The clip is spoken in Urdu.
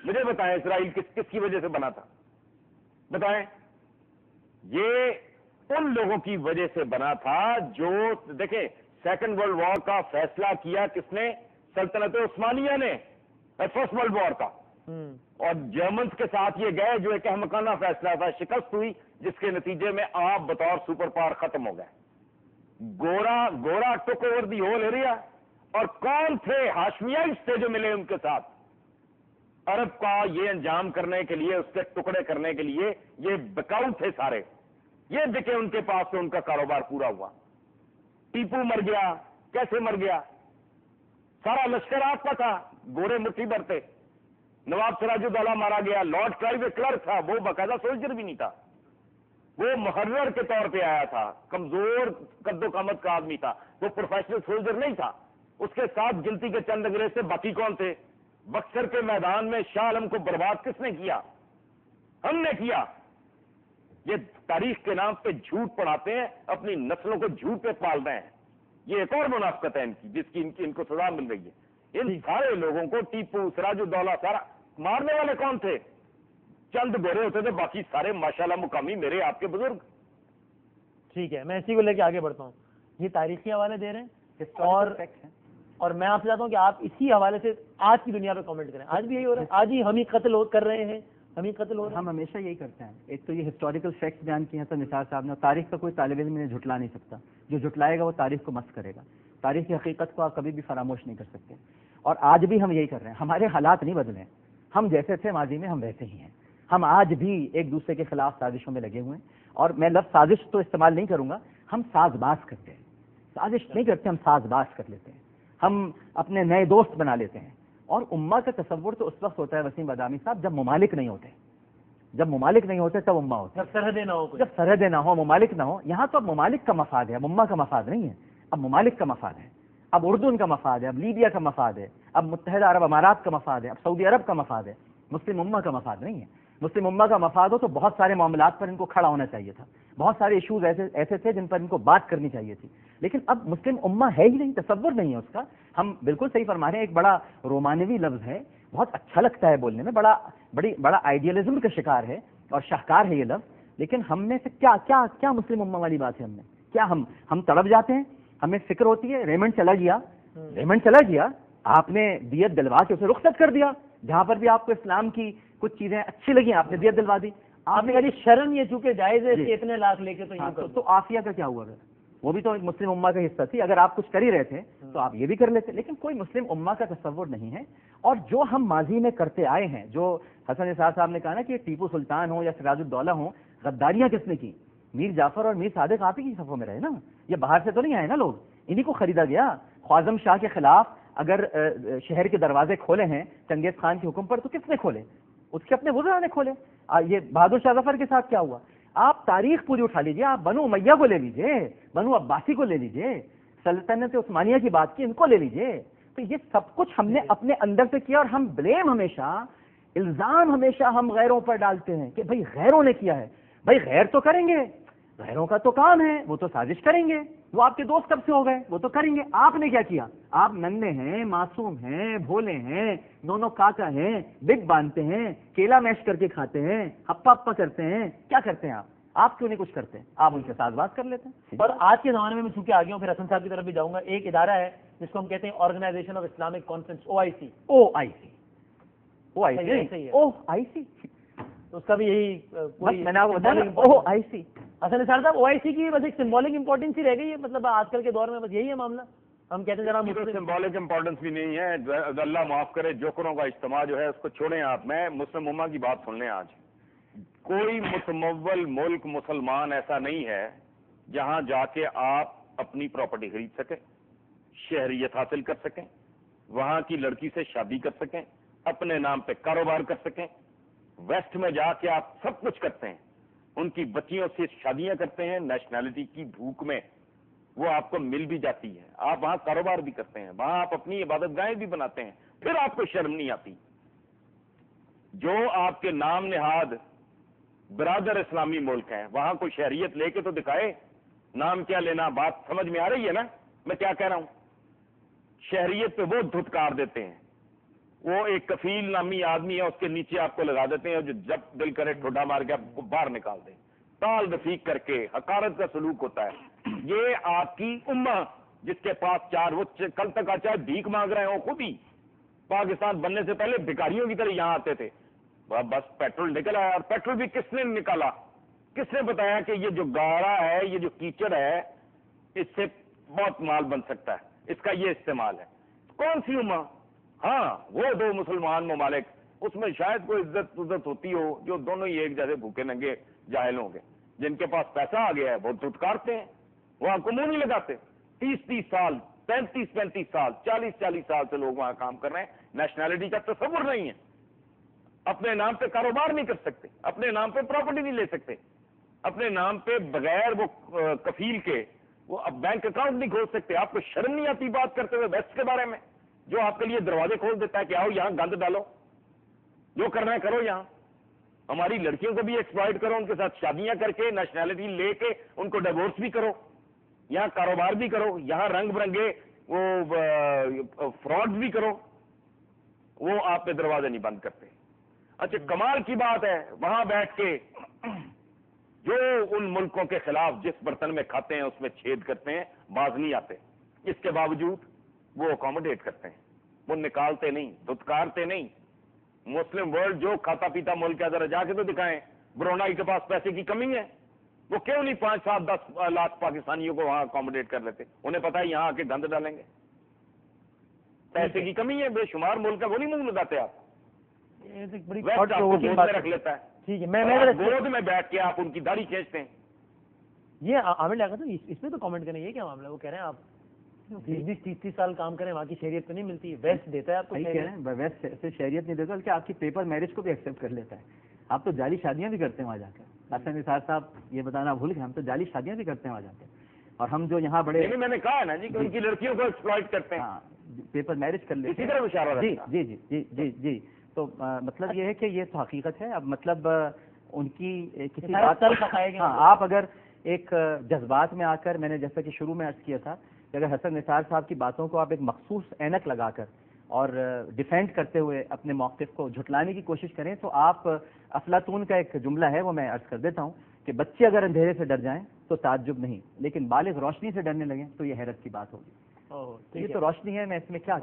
مجھے بتائیں اسرائیل کس کی وجہ سے بنا تھا؟ بتائیں. یہ ان لوگوں کی وجہ سے بنا تھا جو دیکھیں سیکنڈ ورلڈ وار کا فیصلہ کیا کس نے؟ سلطنت عثمانیہ نے، فرسٹ ورلڈ وار کا. اور جرمنز کے ساتھ یہ گئے جو ایک احمقانہ فیصلہ تھا، شکست ہوئی جس کے نتیجے میں آپ بطور سپر پاور ختم ہو گئے. گورا ٹک اوور دی ہول ایریا. اور کون تھے ہاشمیائٹس تھے جو ملے ان کے ساتھ؟ عرب کا یہ انجام کرنے کے لیے، اس کے ٹکڑے کرنے کے لیے یہ بکاؤ تھے سارے. یہ بکے ان کے پاس تو ان کا کاروبار پورا ہوا. ٹیپو مر گیا. کیسے مر گیا؟ سارا لشکر آپ کا تھا، گورے مٹھی بھر تھے. نواب سراج الدولہ مارا گیا. لارڈ کلائیو کلرک تھا، وہ باقاعدہ سولجر بھی نہیں تھا، وہ محرر کے طور پہ آیا تھا، کمزور قد و قامت کا آدمی تھا، وہ پروفیشنل سولجر نہیں تھا. اس کے ساتھ گنتی کے چند انگریز تھے، باقی کون تھے؟ بکسر کے میدان میں شاہ عالم کو برباد کس نے کیا؟ ہم نے کیا. یہ تاریخ کے نام پہ جھوٹ پڑھاتے ہیں، اپنی نسلوں کو جھوٹ پہ پال رہے ہیں. یہ ایک اور منافقت ہے ان کی، جس کی ان کو سزا مل رہی ہے. ان سارے لوگوں کو ٹیپو، سراج الدولہ، سارا مارنے والے کون تھے؟ چند گورے ہوتے تھے، باقی سارے ماشاءاللہ مقامی میرے آپ کے بزرگ. ٹھیک ہے، میں اسی کو لے کے آگے بڑھتا ہوں. یہ تاریخی حوالے دے رہے ہیں اور میں آپ سے چاہتا ہوں کہ آپ اسی حوالے سے آج کی دنیا پہ کامنٹ کریں. آج بھی یہی ہو رہا ہے، آج ہی ہم ہی قتل کر رہے ہیں، ہم ہی قتل ہو رہے ہیں. ہم ہمیشہ یہی کرتے ہیں. ایک تو یہ ہسٹوریکل فیکٹس بیان کیے ہیں حسن نثار صاحب نے، اور تاریخ کا کوئی طالب علم انہیں جھٹلا نہیں سکتا. جو جھٹلائے گا وہ تاریخ کو مست کرے گا. تاریخ کی حقیقت کو آپ کبھی بھی فراموش نہیں کر سکتے. اور آج بھی ہم یہی کر رہے ہیں. ہمارے حالات نہیں بدلے. ہم جیسے تھے ماضی میں ہم ویسے ہی ہیں. ہم آج بھی ایک دوسرے کے خلاف سازشوں میں لگے ہوئے ہیں. اور میں لفظ سازش تو استعمال نہیں کروں گا، ہم ساز باز کرتے ہیں. سازش نہیں کرتے، ہم ساز باز کر لیتے ہیں. ہم اپنے نئے دوست بنا لیتے ہیں. اور امہ کا تصور تو اس وقت ہوتا ہے وسیم بادامی صاحب جب ممالک نہیں ہوتے. جب ممالک نہیں ہوتے تب امہ ہوتا ہے. جب سرحدیں نہ ہو، جب سرحدیں نہ ہو، ممالک نہ ہو. یہاں تو اب ممالک کا مفاد ہے، اب امہ کا مفاد نہیں ہے. اب ممالک کا مفاد ہے. اب اردن کا مفاد ہے، اب لیبیا کا مفاد ہے، اب متحدہ عرب امارات کا مفاد ہے، اب سعودی عرب کا مفاد ہے. مسلم امہ کا مفاد نہیں ہے. مسلم امہ کا مفاد ہو تو بہت سارے معاملات پر ان کو کھڑا ہونا چاہیے تھا. بہت سارے ایشوز ایسے تھے جن پر ان کو بات کرنی چاہیے تھی. لیکن اب مسلم امہ ہے ہی نہیں، تصور نہیں ہے اس کا. ہم بالکل صحیح فرما رہے ہیں. ایک بڑا رومانوی لفظ ہے، بہت اچھا لگتا ہے بولنے میں، بڑا آئیڈیالزم کا شکار ہے اور شاہکار ہے یہ لفظ. لیکن ہم میں سے کیا کیا کیا مسلم امہ والی بات ہے ہم میں؟ کیا ہم تڑپ جاتے ہیں؟ ہمیں فکر ہوتی ہے ریمنڈ چلا گیا، آپ نے دیت دلوا کے اسے رخصت کر دیا. جہاں پر بھی آپ کو اسلام کی کچھ چیزیں اچھی لگی آپ نے دیت دلوا دی. آپ نے کہا جی شرم یہ چونکہ جائز ہے کہ اتنے لاکھ لے کے تو عافیہ کا کیا ہوا؟ اگر وہ بھی تو ایک مسلم امہ کا حصہ تھی. اگر آپ کچھ کر ہی رہے تھے تو آپ یہ بھی کر لیتے. لیکن کوئی مسلم امہ کا تصور نہیں ہے. اور جو ہم ماضی میں کرتے آئے ہیں، جو حسن نثار صاحب نے کہا نا کہ ٹیپو سلطان ہو یا سراج الدولہ ہوں، غداریاں کس نے کی؟ میر جعفر اور میر صادق آپ ہی کی صفوں میں رہے نا. یہ باہر سے تو نہیں آئے نا لوگ، انہی کو خریدا گیا. خوازم شاہ کے خلاف اگر شہر کے دروازے کھولے ہیں چنگیز خان کے حکم پر تو کس نے کھولے؟ اس کے اپنے وزراء نے کھولے. یہ بہادر شاہ ظفر کے ساتھ کیا ہوا؟ آپ تاریخ پوری اٹھا لیجئے. آپ بنو امیہ کو لے لیجئے، بنو عباسی کو لے لیجئے، سلطنت عثمانیہ کی بات کی، ان کو لے لیجئے. تو یہ سب کچھ ہم نے اپنے اندر سے کیا. اور ہم بلیم ہمیشہ، الزام ہمیشہ ہم غیروں پر ڈالتے ہیں کہ بھائی غیروں نے کیا ہے. بھائی غیر تو کریں گے، غیروں کا تو کام ہے، وہ تو سازش کریں گے. وہ آپ کے دوست کب سے ہو گئے؟ وہ تو کریں گے. آپ نے کیا کیا؟ آپ ننھے ہیں، معصوم ہیں، بھولے ہیں، دونوں کاکا ہیں، بگ باندھتے ہیں، کیلا میش کر کے کھاتے ہیں، ہپا ہپا کرتے ہیں. کیا کرتے ہیں آپ کیوں نہیں کچھ کرتے؟ آپ ان کے ساتھ بات کر لیتے ہیں. اور آج کے زمانے میں چونکہ آگے ہوں، پھر حسن صاحب کی طرف بھی جاؤں گا. ایک ادارہ ہے جس کو ہم کہتے ہیں organisation of Islamic conference, OIC. تو اس کا بھی یہی حسن نثار صاحب OIC کی بس ایک سمبولک امپورٹنس ہی رہ گئی ہے. مطلب آج کل کے دور میں بس یہی ہے معاملہ. ہم کہتے ہیں جناب سمبولک امپورٹنس بھی نہیں ہے. اللہ معاف کرے، جوکروں کا اجتماع جو ہے اس کو چھوڑیں آپ. میں مسلم امہ کی بات سن لیں. آج کوئی متمول ملک مسلمان ایسا نہیں ہے جہاں جا کے آپ اپنی پراپرٹی خرید سکیں، شہریت حاصل کر سکیں، وہاں کی لڑکی سے شادی کر سکیں، اپنے نام پہ کاروبار کر سکیں. ویسٹ میں جا کے آپ سب کچھ کرتے ہیں، ان کی بچیوں سے شادیاں کرتے ہیں. نیشنلٹی کی بھوک میں وہ آپ کو مل بھی جاتی ہے، آپ وہاں کاروبار بھی کرتے ہیں، وہاں آپ اپنی عبادت گاہیں بھی بناتے ہیں. پھر آپ کو شرم نہیں آتی. جو آپ کے نام نہاد برادر اسلامی ملک ہیں وہاں کوئی شہریت لے کے تو دکھائے. نام کیا لینا؟ بات سمجھ میں آ رہی ہے نا میں کیا کہہ رہا ہوں؟ شہریت پہ وہ دھتکار دیتے ہیں. وہ ایک کفیل نامی آدمی ہے، اس کے نیچے آپ کو لگا دیتے ہیں، جو جب دل کرے ٹھوڈا مار کے آپ کو باہر نکال دیں، تال رفیق کر کے حقارت کا سلوک ہوتا ہے۔ یہ آپ کی امہ جس کے پاس چار، وہ کل تک چاہے بھیک مانگ رہے ہوں، خود ہی پاکستان بننے سے پہلے بھکاریوں کی طرح یہاں آتے تھے، بس پیٹرول نکل آیا، اور پیٹرول بھی کس نے نکالا؟ کس نے بتایا کہ یہ جو گارا ہے، یہ جو کیچڑ ہے، اس سے بہت مال بن سکتا ہے، اس کا یہ استعمال ہے؟ کون سی امہ؟ ہاں وہ دو مسلمان ممالک، اس میں شاید کوئی عزت ہوتی ہو، جو دونوں ہی ایک جیسے بھوکے ننگے جاہل ہوں گے، جن کے پاس پیسہ آ گیا ہے وہ دھتکارتے ہیں، وہ آپ کو منہ نہیں لگاتے۔ 30 سال، 35 سال، 40 سال سے لوگ وہاں کام کر رہے ہیں، نیشنلٹی کا تصور نہیں ہے، اپنے نام پہ کاروبار نہیں کر سکتے، اپنے نام پہ پراپرٹی نہیں لے سکتے، اپنے نام پہ بغیر وہ کفیل کے وہ اب بینک اکاؤنٹ نہیں کھول سکتے۔ آپ کو شرم نہیں آتی بات کرتے ہوئے ویسٹ کے بارے میں، جو آپ کے لیے دروازے کھول دیتا ہے کہ آؤ یہاں گند ڈالو، جو کرنا ہے کرو، یہاں ہماری لڑکیوں کو بھی ایکسپلائٹ کرو، ان کے ساتھ شادیاں کر کے نیشنلٹی لے کے ان کو ڈیورس بھی کرو، یہاں کاروبار بھی کرو، یہاں رنگ برنگے وہ فراڈ بھی کرو، وہ آپ پہ دروازے نہیں بند کرتے۔ اچھا کمال کی بات ہے، وہاں بیٹھ کے جو ان ملکوں کے خلاف جس برتن میں کھاتے ہیں اس میں چھید کرتے ہیں، باز نہیں آتے، اس کے باوجود وہ اکوموڈیٹ کرتے ہیں، وہ نکالتے نہیں، دھتکارتے نہیں۔ مسلم ورلڈ جو کھاتا پیتا ملک ہے، ذرا جا کے تو دکھائیں، برونائی کے پاس پیسے کی کمی ہے، وہ کیوں نہیں 5, 7, 10 لاکھ پاکستانیوں کو وہاں اکوموڈیٹ کر لیتے؟ انہیں پتا ہے یہاں آ کے گند ڈالیں گے، پیسے کی کمی ہے، بے شمار ملک ہے، وہ نہیں منہ لگاتے آپ، بڑی ویسٹ آپ کو گود میں رکھ لیتا ہے، ٹھیک ہے، میں گود میں بیٹھ کے آپ ان کی داڑھی کھینچتے ہیں۔ یہ عامر لیاقت صاحب اس پہ تو کامنٹ کریں، یہ کیا معاملہ ہے؟ وہ کہہ رہے ہیں آپ 20-30 سال کام کریں، وہاں کی شہریت تو نہیں ملتی، ویسٹ دیتا ہے آپ کو؟ صحیح کہہ رہے ہیں، ویسٹ سے شہریت نہیں دیتا بلکہ آپ کی پیپر میرج کو بھی ایکسیپٹ کر لیتا ہے۔ آپ تو جعلی شادیاں بھی کرتے ہیں وہاں جا کر، حسن نثار صاحب یہ بتانا بھول گئے، ہم تو جعلی شادیاں بھی کرتے ہیں وہاں جا کے، اور ہم جو یہاں بڑے، میں نے کہا ہے نا جی کہ ان کی لڑکیوں کو ایکسپلائٹ کرتے ہیں، ہاں پیپر میرج کر لیتے اسی ہیں، طرح اشارہ جی رکھتا۔ جی جی جی جی جی تو مطلب یہ ہے کہ یہ تو حقیقت ہے۔ اب مطلب ان کی کسی بات، ہاں آپ اگر ایک جذبات میں آ کر، میں نے جیسا کہ شروع میں عرض کیا تھا کہ اگر حسن نثار صاحب کی باتوں کو آپ ایک مخصوص اینک لگا کر اور ڈیفینڈ کرتے ہوئے اپنے موقف کو جھٹلانے کی کوشش کریں تو آپ، افلاطون کا ایک جملہ ہے وہ میں عرض کر دیتا ہوں کہ بچے اگر اندھیرے سے ڈر جائیں تو تعجب نہیں، لیکن بالغ روشنی سے ڈرنے لگیں تو یہ حیرت کی بات ہوگی۔ یہ تو روشنی ہے، میں اس میں کیا